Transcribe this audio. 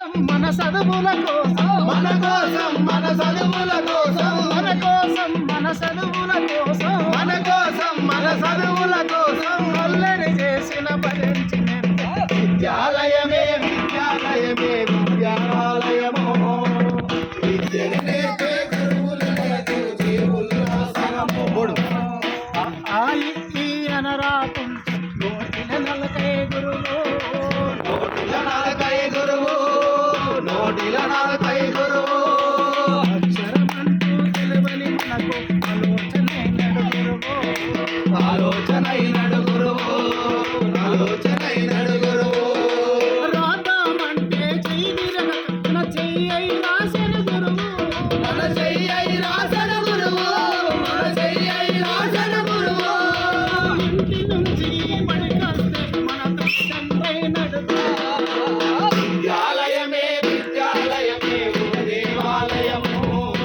మన చదువుల కోసం మన కోసం మన చదువుల కోసం మన కోసం మన చదువుల కోసం మన కోసం మన చదువుల కోసం అల్లరి చేసిన భరించిన విద్యాలయమే విద్యాలయమే విద్యాలయమో విద్యను నేర్పే గురువులకు దేవుళ్ళ సగము ఈ అనరాకుంటే నోటిల నలకై గురువు నోటిల నలకై గురువు నోటిల నలకై